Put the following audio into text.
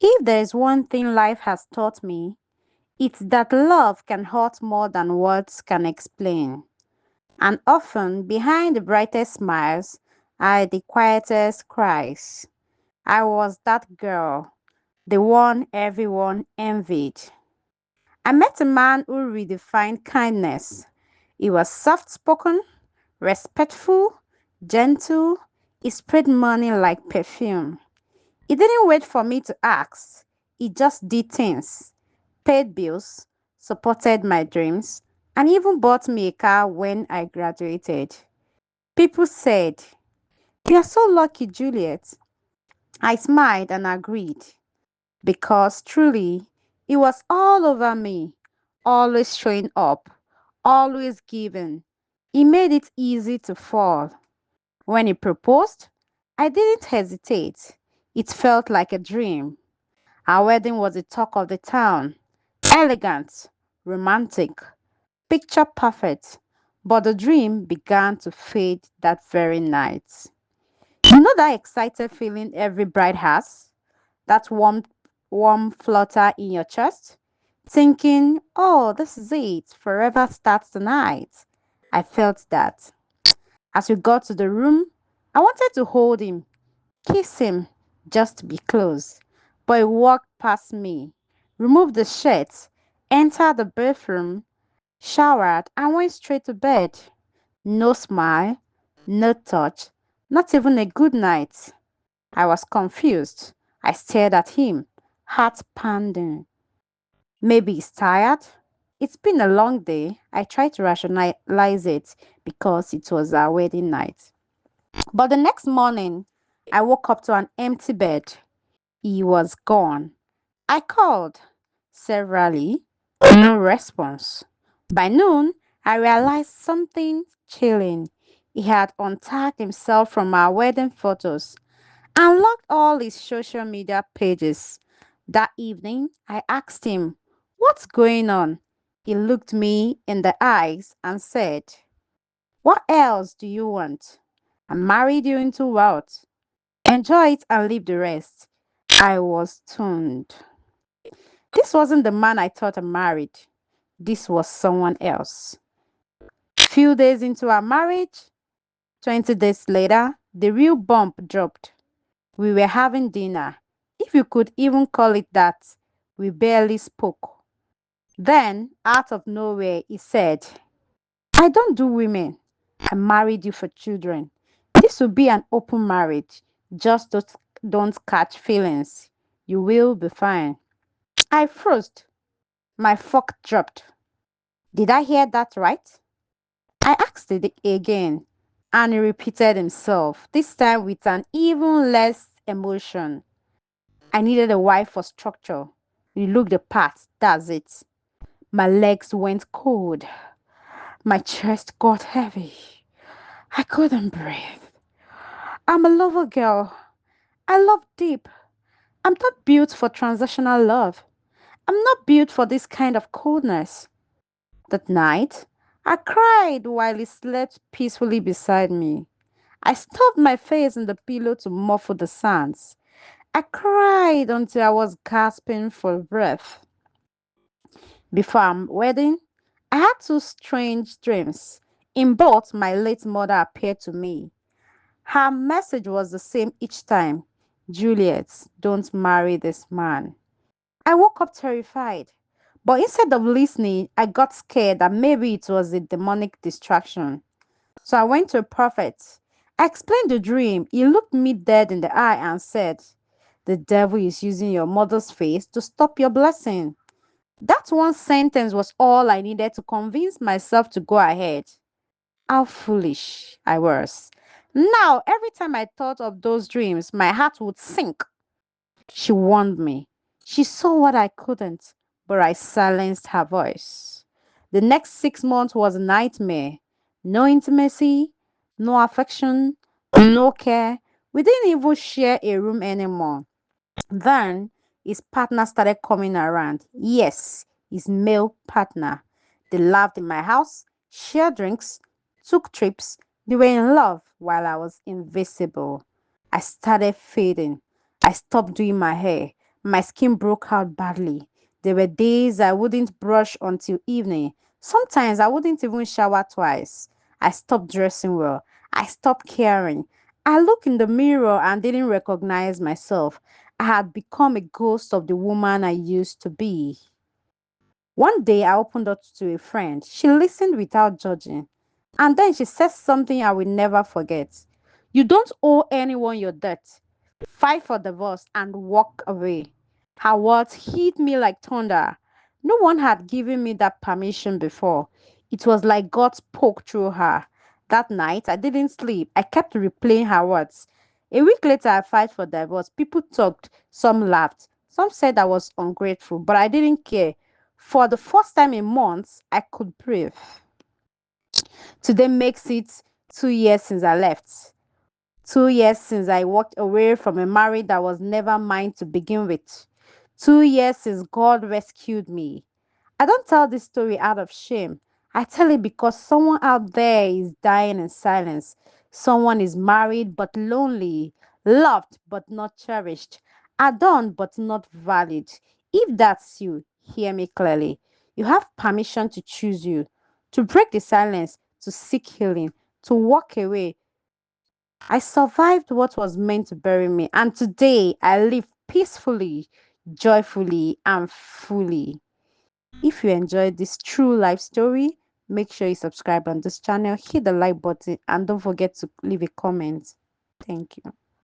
If there is one thing life has taught me, it's that love can hurt more than words can explain. And often, behind the brightest smiles are the quietest cries. I was that girl, the one everyone envied. I met a man who redefined kindness. He was soft spoken, respectful, gentle. He spread money like perfume. He didn't wait for me to ask. He just did things, paid bills, supported my dreams, and even bought me a car when I graduated. People said, "You are so lucky, Juliet." I smiled and agreed because truly, it was all over me, always showing up, always giving. He made it easy to fall. When he proposed, I didn't hesitate. It felt like a dream. Our wedding was the talk of the town. Elegant, romantic, picture perfect. But the dream began to fade that very night. You know that excited feeling every bride has? That warm flutter in your chest? Thinking, oh, this is it, forever starts tonight. I felt that. As we got to the room, I wanted to hold him, kiss him, just to be close. But he walked past me, removed the shirt, entered the bathroom, showered, and went straight to bed. No smile, no touch, not even a good night. I was confused. I stared at him, heart pounding. Maybe he's tired. It's been a long day. I tried to rationalize it because it was our wedding night. But the next morning, I woke up to an empty bed. He was gone. I called severally, no response. By noon, I realized something chilling. He had untagged himself from our wedding photos and locked all his social media pages. That evening, I asked him, "What's going on?" He looked me in the eyes and said, "What else do you want? I married you into wealth. Enjoy it and leave the rest." I was stunned. This wasn't the man I thought I married. This was someone else. Few days into our marriage, 20 days later, the real bump dropped. We were having dinner, if you could even call it that. We barely spoke. Then, out of nowhere, he said, "I don't do women. I married you for children. This will be an open marriage. Just don't catch feelings. You will be fine." I froze. My fork dropped. Did I hear that right? I asked it again, and he repeated himself, this time with an even less emotion. I needed a wife for structure. You look the part, that's it. My legs went cold. My chest got heavy. I couldn't breathe. I'm a lover girl. I love deep. I'm not built for transactional love. I'm not built for this kind of coldness. That night, I cried while he slept peacefully beside me. I stuffed my face in the pillow to muffle the sounds. I cried until I was gasping for breath. Before our wedding, I had two strange dreams. In both, my late mother appeared to me. Her message was the same each time: "Juliet, don't marry this man." I woke up terrified. But instead of listening, I got scared that maybe it was a demonic distraction. So I went to a prophet. I explained the dream. He looked me dead in the eye and said, "The devil is using your mother's face to stop your blessing." That one sentence was all I needed to convince myself to go ahead. How foolish I was. Now, every time I thought of those dreams, my heart would sink. She warned me. She saw what I couldn't, but I silenced her voice. The next 6 months was a nightmare. No intimacy, no affection, no care. We didn't even share a room anymore. Then his partner started coming around. Yes, his male partner. They laughed in my house, shared drinks, took trips. They were in love while I was invisible. I started fading. I stopped doing my hair. My skin broke out badly. There were days I wouldn't brush until evening. Sometimes I wouldn't even shower twice. I stopped dressing well. I stopped caring. I looked in the mirror and didn't recognize myself. I had become a ghost of the woman I used to be. One day I opened up to a friend. She listened without judging. And then she said something I will never forget. You don't owe anyone your debt. Fight for divorce and walk away. Her words hit me like thunder. No one had given me that permission before. It was like God spoke through her. That night, I didn't sleep. I kept replaying her words. A week later, I filed for divorce. People talked, some laughed, some said I was ungrateful, but I didn't care. For the first time in months, I could breathe. Today makes it 2 years since I left. 2 years since I walked away from a marriage that was never mine to begin with. 2 years since God rescued me. I don't tell this story out of shame. I tell it because someone out there is dying in silence. Someone is married but lonely, loved but not cherished, adorned but not valued. If that's you, hear me clearly. You have permission to choose you, to break the silence, to seek healing, to walk away. I survived what was meant to bury me, and today I live peacefully, joyfully, and fully. If you enjoyed this true life story, make sure you subscribe on this channel, hit the like button, and don't forget to leave a comment. Thank you.